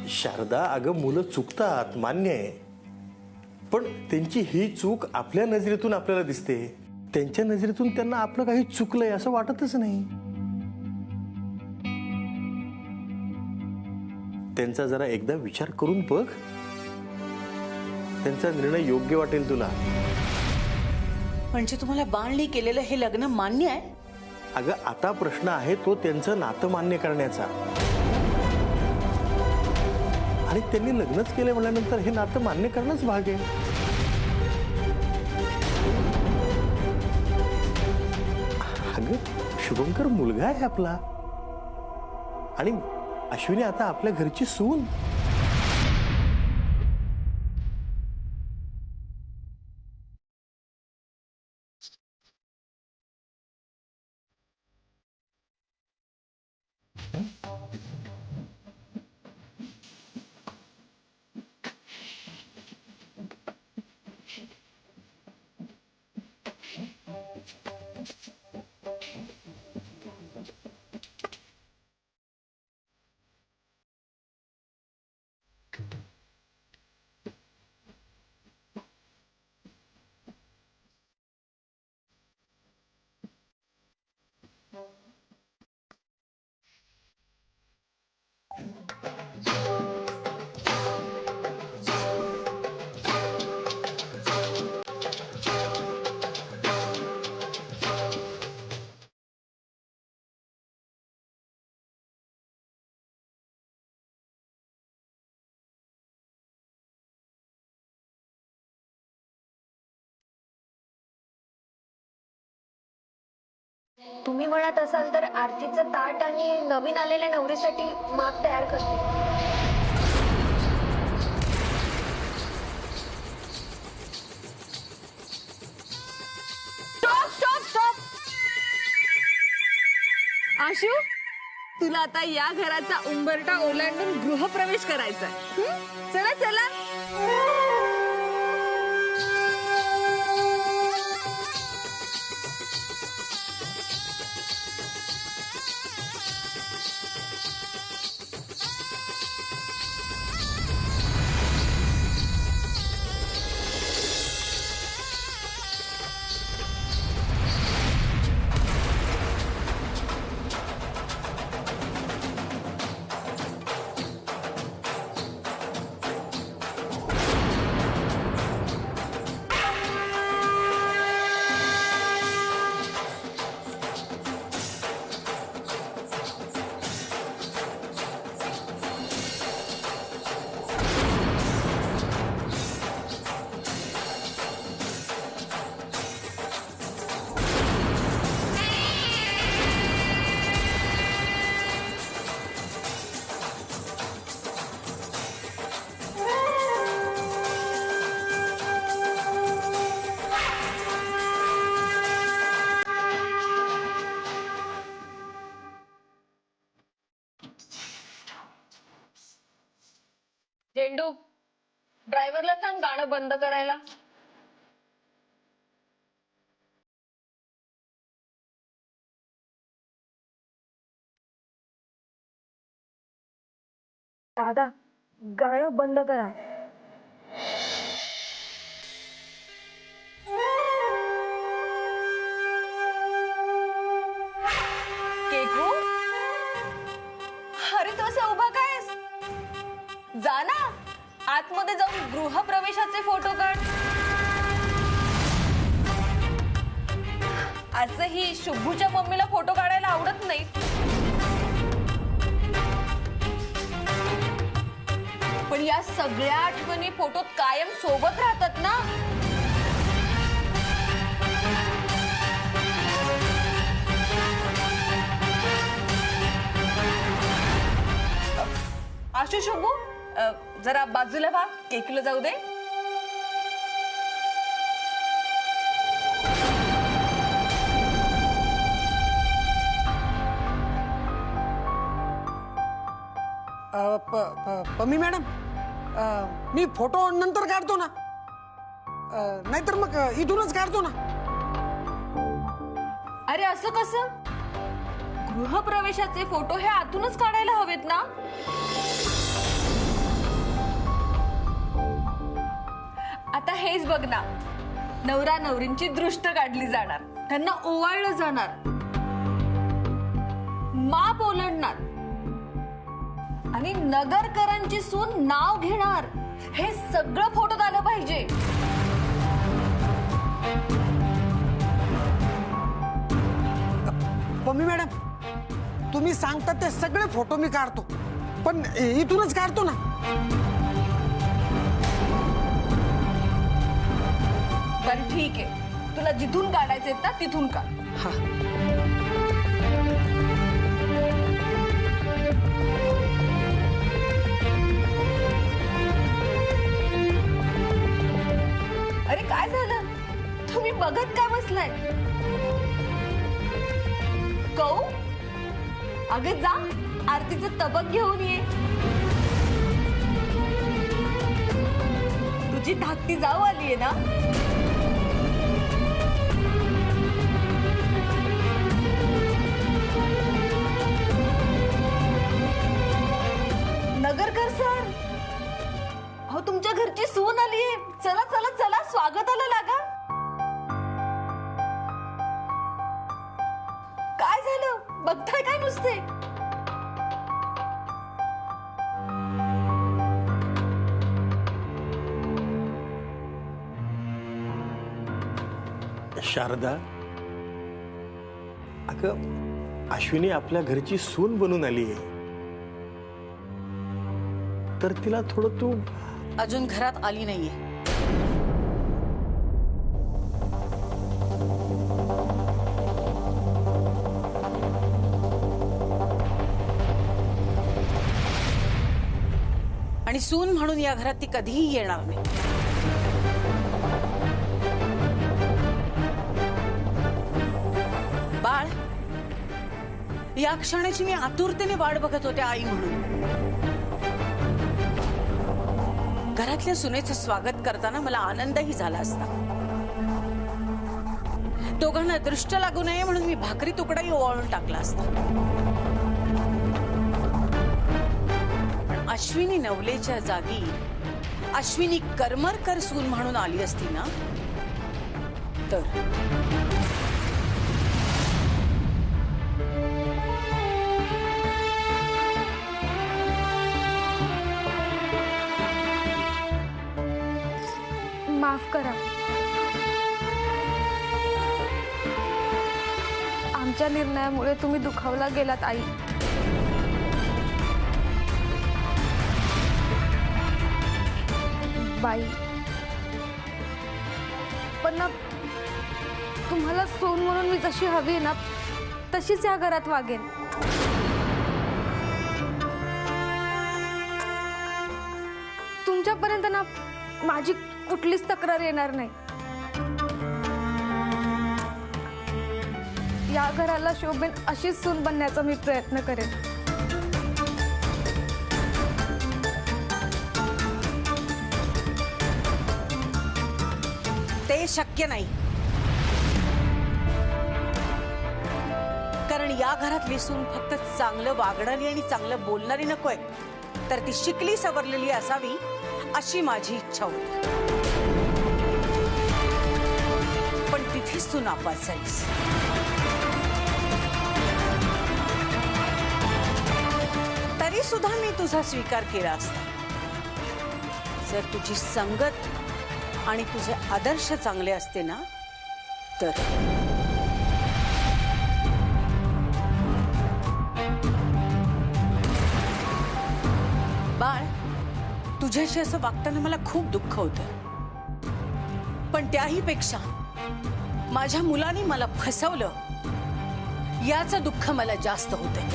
शारदा, अगं मुलं चुकतात, मान्य आहे, पण त्यांची ही चूक आपल्या नजरेतून आपल्याला दिसते, त्यांच्या नजरेतून त्यांना आपलं काही चुकलंय असं वाटतच नाही. त्यांचा जरा एकदा विचार करून बघ, त्यांचा निर्णय योग्य वाटेल तुला. म्हणजे तुम्हाला बाळनी केलेलं हे लग्न मान्य आहे? अगं आता प्रश्न आहे तो त्यांचं नातं मान्य करण्याचा, आणि त्यांनी लग्नच केले म्हणल्यानंतर हे नातं मान्य करणंच भाग आहे. अगं शुभंकर मुलगा आहे आपला, आणि अश्विनी आता आपल्या घरची सून. तुम्ही म्हणत असाल तर आरतीचं ताट आणि नवीन आलेल्या नवरीसाठी माप तयार करते. Stop stop stop. आशू, तुला आता या घराचा उंबरठा ओलांडून गृहप्रवेश करायचा आहे. चला चला. झेंडू, ड्रायव्हरला सांग गाणं बंद करायला. दादा, गाणं बंद करा. केकू, अरे तू असं उभा कायस? जा ना आतमध्ये जाऊन गृहप्रवेशाचे फोटो काढ. आजही शुभूच्या मम्मीला फोटो काढायला आवडत नाही, पण या सगळ्या आठवणी फोटोत कायम सोबत राहतात ना. आशू, शुभू, जरा बाजूला व्हा, केकला जाऊ दे. पम्मी मॅडम, मी फोटो नंतर काढतो ना, नाहीतर मग इथूनच काढतो ना. अरे असं कसं? गृहप्रवेशाचे फोटो हे आतूनच काढायला हवेत ना. आता हेच बघ ना, नवरा नवरींची दृष्ट काढली जाणार, त्यांना ओवाळलं जाणार, माप ओलांडणार आणि नगरकरांची सून नाव घेणार. हे सगळं फोटोत आलं पाहिजे. पम्मी मॅडम, तुम्ही सांगता ते सगळे फोटो मी काढतो, पण इथूनच काढतो ना. तर ठीक आहे, तुला जिथून काढायचे ना तिथून काढ. हा. अरे काय झालं, तुम्ही बघत काय बसलाय? कौ, अगं जा आरतीचं तबक घेऊन ये. तुझी धाकटी जाऊ आलीये ना. नगरकर सर, अहो तुमच्या घरची सून आलीये. चला चला चला, स्वागताला लागा. काय झालं, बघताय काय नुसते? शारदा, अगं अश्विनी आपल्या घरची सून बनून आली आहे, तर तिला थोडं तू. अजून घरात आली नाहीये. आणि सून म्हणून या घरात ती कधीही येणार नाही. बाळ, या क्षणाची मी आतुरतेने वाट बघत होते आई म्हणून. घरातल्या सुनेचं स्वागत करताना मला आनंदही झाला असता. दोघांना दृष्ट लागू नये म्हणून मी भाकरी तुकडाही ओवाळून टाकला असता. पण अश्विनी नवलेच्या जागी अश्विनी करमरकर सून म्हणून आली असती ना, तर माफ करा, आमच्या निर्णयामुळे तुम्ही दुखावला गेलात आई. बाई, पण ना तुम्हाला सून म्हणून मी जशी हवी ना तशीच या घरात वागेन. तुमच्यापर्यंत ना माझी कुठलीच तक्रार येणार नाही. या घराला शोभेन अशीच सून बनण्याचा मी प्रयत्न करेन. ते शक्य नाही. कारण या घरातली सून फक्त चांगलं वागणारी आणि चांगलं बोलणारी नकोय, तर ती शिकली सवरलेली असावी अशी माझी इच्छा होती. पण तिथेच तू नापास झालीस. तरी सुद्धा मी तुझा स्वीकार केला असता जर तुझी संगत आणि तुझे आदर्श चांगले असते ना, तर. बाळ, तुझ्याशी असं वागताना मला खूप दुःख होतं. पण त्याही पेक्षा माझ्या मुलाने मला फसवलं याचं दुःख मला जास्त होतंय.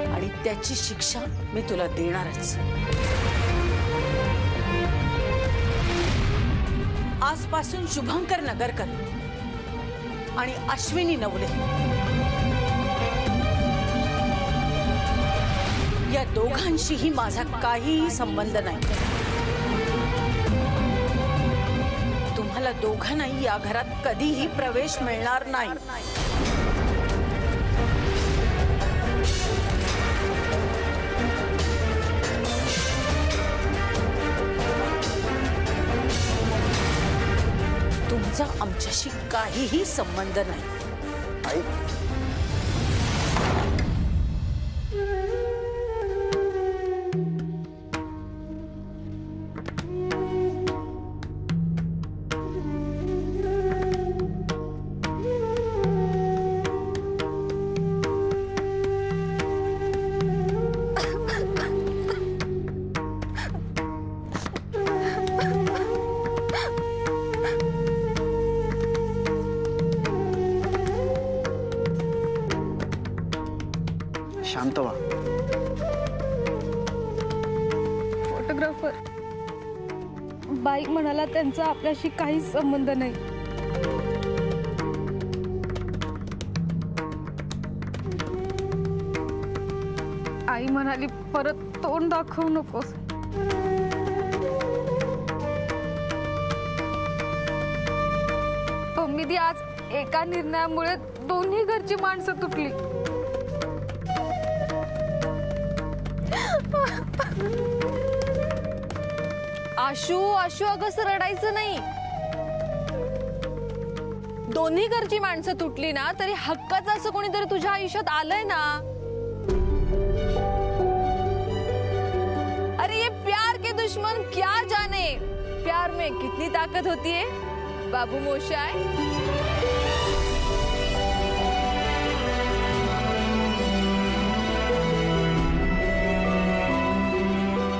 आणि त्याची शिक्षा मी तुला देणारच. आजपासून शुभंकर नगरकर आणि अश्विनी नवले या दोघांशीही माझा काहीही संबंध नाही. तुम्हाला दोघांनाही या घरात कधीही प्रवेश मिळणार नाही. त्यांचा आमच्याशी काहीही संबंध नाही. आई, शांत व्हा. फोटोग्राफर बाई म्हणाला त्यांचा आपल्याशी काहीच संबंध नाही. आई म्हणाली परत तोंड दाखवू नकोस. मम्मी आज एका निर्णयामुळे दोन्ही घरची माणसं तुटली. आशू आशू अगं रडायचं नाही. दोन्ही घरची माणसं तुटली ना तरी हक्काचं असं कोणीतरी तुझ्या आयुष्यात आलंय ना. अरे ये प्यार के दुश्मन क्या जाने, प्यार में कितनी ताकत होती है बाबू मोशाय.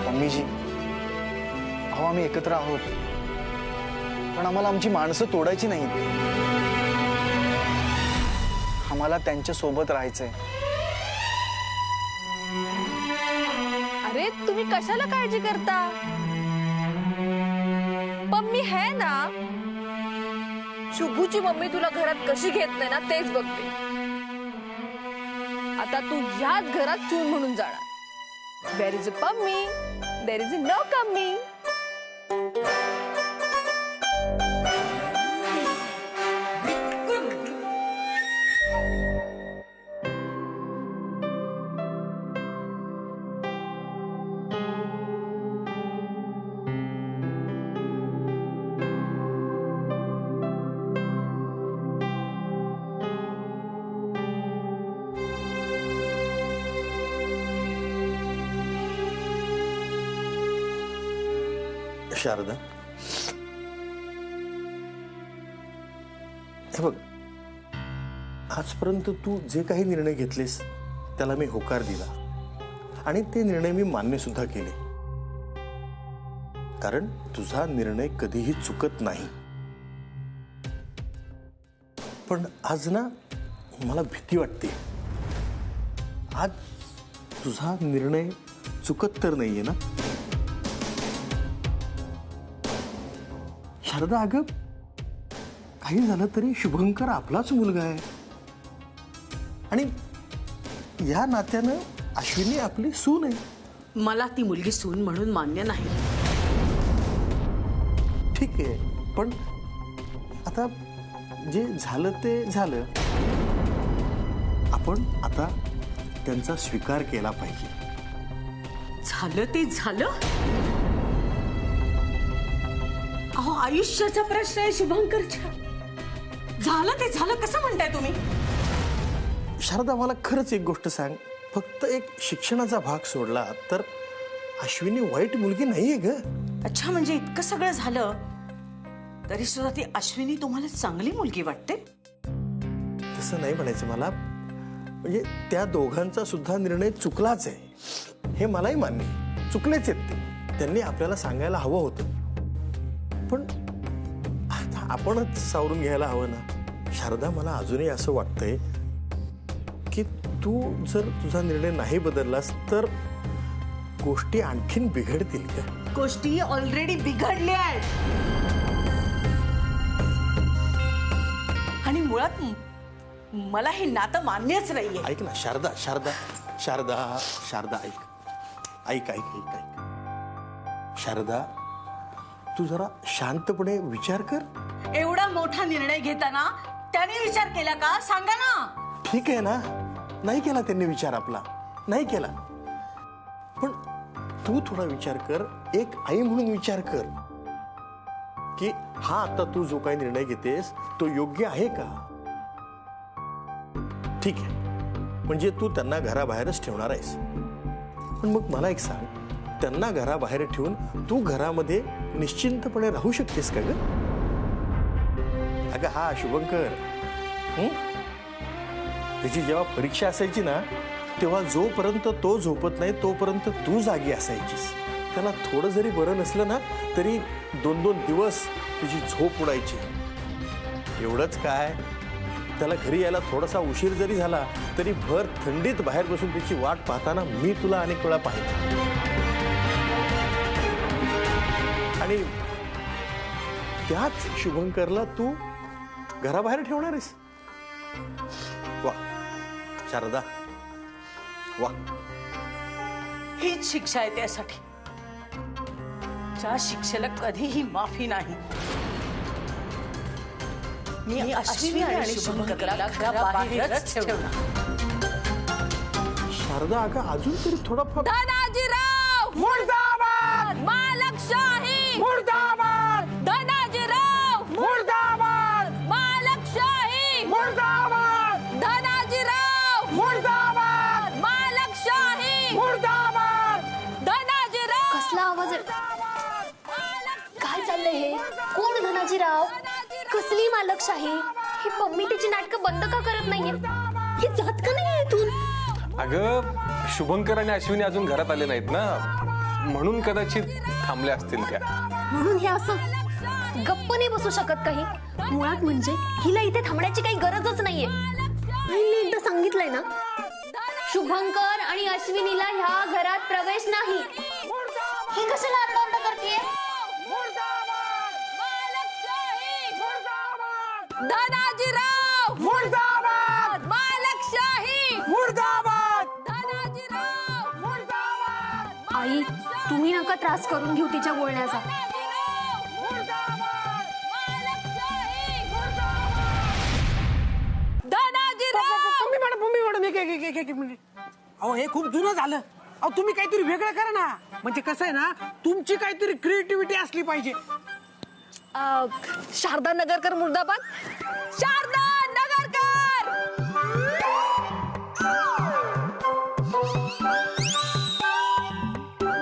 मम्मीजी, अहो आम्ही एकत्र आहोत, पण आम्हाला आमची माणसं तोडायची नाहीत. आम्हाला त्यांच्या सोबत राहायचंय. अरे तुम्ही कशाला काळजी करता, मम्मी है ना. शुभूची मम्मी तुला घरात कशी घेत नाही ना तेच बघते. आता तू याच घरात चूल म्हणून जाणार. There is a pummy, there is a no कमी. शारदा, हे बघ, आजपर्यंत तू जे काही निर्णय घेतलेस त्याला मी होकार दिला आणि ते निर्णय मी मान्य सुद्धा केले, कारण तुझा निर्णय कधीही चुकत नाही. पण आज ना मला भीती वाटते. आज तुझा निर्णय चुकत तर नाहीये ना. शारदा, अगं काही झालं तरी शुभंकर आपलाच मुलगा आहे आणि या नात्यानं अश्विनी आपली सून आहे. मला ती मुलगी सून म्हणून मान्य नाही. ठीक आहे, पण आता जे झालं ते झालं. आपण आता त्यांचा स्वीकार केला पाहिजे. झालं ते झालं. अहो, आयुष्याचा प्रश्न आहे शुभंकरच्या. झालं ते झालं कसं म्हणताय तुम्ही. शारदा, मला खरंच एक गोष्ट सांग. फक्त एक शिक्षणाचा भाग सोडला तर अश्विनी वाईट मुलगी नाहीये ग. अच्छा, म्हणजे इतकं सगळं झालं तरी सुद्धा ती अश्विनी तुम्हाला चांगली मुलगी वाटते. तसं नाही म्हणायचं मला. म्हणजे त्या दोघांचा सुद्धा निर्णय चुकलाच आहे हे मलाही मान्य आहे. चुकलेच आहेत ते. त्यांनी आपल्याला सांगायला हवं होतं, पण आता आपणच सावरून घ्यायला हवं ना. शारदा, मला अजूनही असं वाटतंय की तू जर तुझा निर्णय नाही बदललास तर गोष्टी आणखीन बिघडतील का. गोष्टी ऑलरेडी बिघडल्या आहेत आणि मुळात मला हे नातं मान्यच नाहीये. ऐक ना शारदा, शारदा, शारदा, शारदा, ऐक ऐक ऐक ऐक ऐक शारदा, तू जरा शांतपणे विचार कर. एवढा मोठा निर्णय घेताना त्याने विचार केला का सांगा ना. ठीक आहे ना, नाही केला त्यांनी विचार आपला, नाही केला, पण तू थोडा विचार कर. एक आई म्हणून विचार कर. की हा आता तू जो काही निर्णय घेतेस तो योग्य आहे का? ठीक आहे, म्हणजे तू त्यांना घराबाहेरच ठेवणार आहेस. पण मग मला एक सांग, त्यांना घराबाहेर ठेवून तू घरामध्ये निश्चिंतपणे राहू शकतेस का ग? अगं हा शुभंकर, त्याची जेव्हा परीक्षा असायची ना, तेव्हा जोपर्यंत तो झोपत नाही तोपर्यंत तू जागी असायचीस. त्याला थोडं जरी बरं नसलं ना तरी 2-2 दिवस तुझी झोप उडायची. एवढंच काय, त्याला घरी यायला थोडासा उशीर जरी झाला तरी भर थंडीत बाहेर बसून त्याची वाट पाहताना मी तुला अनेक वेळा पाहिजे. आणि त्याच शुभंकरला तू घराबाहेर ठेवणार आहेस? वा शारदा, वा. हीच शिक्षा आहे त्यासाठी, ज्या शिक्षेला कधीही माफी नाही. मी अश्विनी आणि शुभंकरला घराबाहेरच ठेवणार. शारदा, अगं अजून तरी थोडाफार. धनाजीराव मुर्दाबाद, मालकशाही मुर्दाबाद, धनाजीराव मुर्दाबाद, मालकशाही मुर्दाबाद, धनाजीराव मुर्दाबाद, मालकशाही मुर्दाबाद. धनाजीराव कसला आवाज आहे? काय चाललंय हे? कोण धनाजीराव? कसली मालकशाही? ही पम्मीटीची नाटकं बंद का करत नाहीये? हे जात का नाही इथून? अगं शुभंकर आणि अश्विनी अजून घरात आले नाहीत ना, म्हणून कदाचित थांबल्या असतील त्या. म्हणून हे असं गप्प नाही बसू शकत काही. मुळात म्हणजे हिला इथे थांबण्याची काही गरजच नाहीये. मी एकदा सांगितलंय ना, शुभंकर आणि अश्विनीला ह्या घरात प्रवेश नाही. ही कशाला आरडाओरडा करतेय? धनाजीराव मुर्दाबाद, मालकशाही मुर्दाबाद, धनाजीराव मुर्दाबाद, आई, तुम्ही नका त्रास करून घेऊ तिच्या बोलण्याचा. पम्मी मॅडम एक मिनिट. अहो हे खूप जुनं झालं. अहो तुम्ही काहीतरी वेगळं करा ना. म्हणजे कसं आहे ना, तुमची काहीतरी क्रिएटिव्हिटी असली पाहिजे. शारदा नगरकर मुर्दाबाद. शारदा नगरकर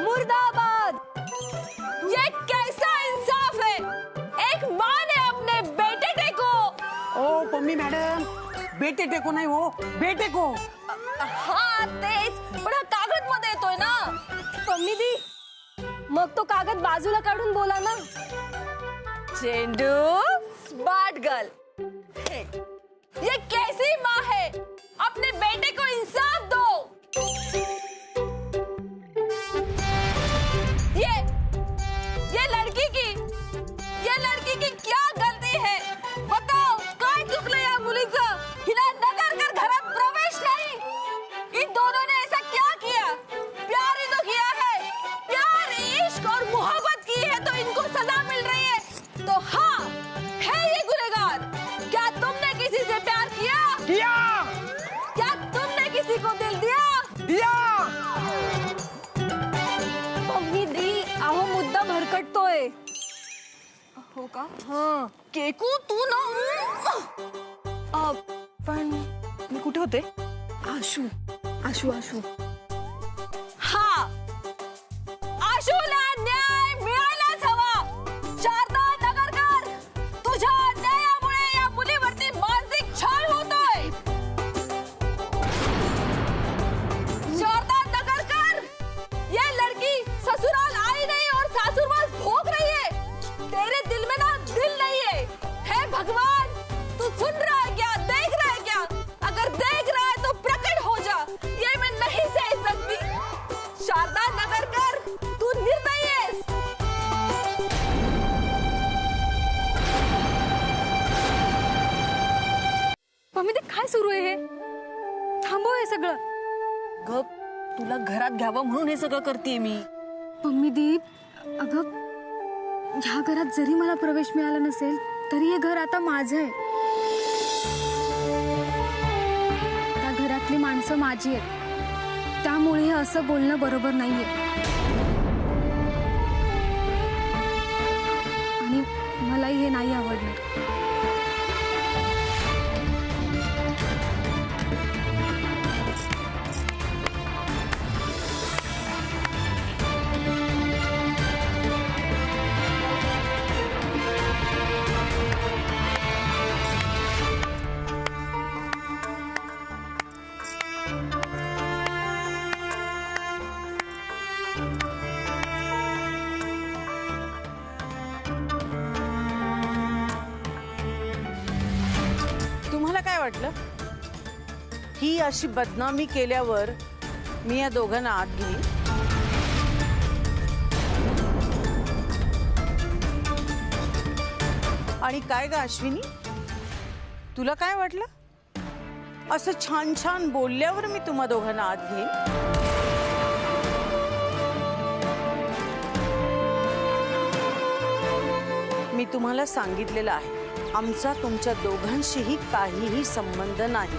मुर्दाबाद. ये कैसा इंसाफ है? एक माँ ने अपने बेटे टेको. ओ पम्मी मॅडम, बेटे टेको नाही हो, बेटे को. हा तेच, पण हा कागद मध्ये येतोय ना. पम्मी दी, मग तो कागद बाजूला काढून बोला ना. चेंडू स्मार्ट गर्ल. ये कैसी माँ है? अपने बेटे को इंसाफ दो. ये लड़की की क्या गलती है? बताओ, काय चुकलं या मुलीचं? हिला नगरकर घरात प्रवेश नाही. इन दोनों ने ऐसा क्या किया? प्यार ही तो किया है. प्यार, इश्क और मोहब्बत की है तो इनको सजा मिल रही है. तो हाँ, है ये गुनहगार. क्या तुमने किसी से प्यार किया? किया, क्या तुमने किसी को दिल दिया? दिया. पम्मी दी, अहो मुद्दा भरकटतोय. हो का? हाँ. केकू तू ना. पण मी कुठे होते? आशू आशू आशू हा, आशूला न्याय मिळायलाच हवा. शारदा नगरकर, तुझ्या न्यायामुळे या मुलीवरती मानसिक छळ होतोय. शारदा नगरकर, ये लड़की ससुराल आई नहीं और सासुरवास भोग रही है. तेरे दिल में ना दिल नहीं है. हे भगवान, तू सुन रहा है क्या? देख रहा है क्या? अगर देख रहा है तो प्रकट हो जा. ये मैं नहीं सह सकती. शारदा नगरकर, तू निर्दयी आहेस. पम्मी दी, काय सुरू आहे हे? थांबव हे सगळं. गप, तुला घरात घ्यावं म्हणून हे सगळं करते मी. पम्मी दी, अगं ह्या घरात जरी मला प्रवेश मिळाला नसेल तरी हे घर आता माझं आहे. त्या घरातली माणसं माझी आहेत, त्यामुळे हे असं बोलणं बरोबर नाहीये. आणि हे नाही आवडणार. तुम्हाला काय वाटलं? ही अशी बदनामी केल्यावर मी या दोघांना आत घेईन? आणि काय ग अश्विनी, तुला काय वाटलं? असं छान छान बोलल्यावर मी तुम्हा दोघांना आत घेईन? मी तुम्हाला सांगितलेलं आहे, आमचा तुमच्या दोघांशीही काहीही संबंध नाही.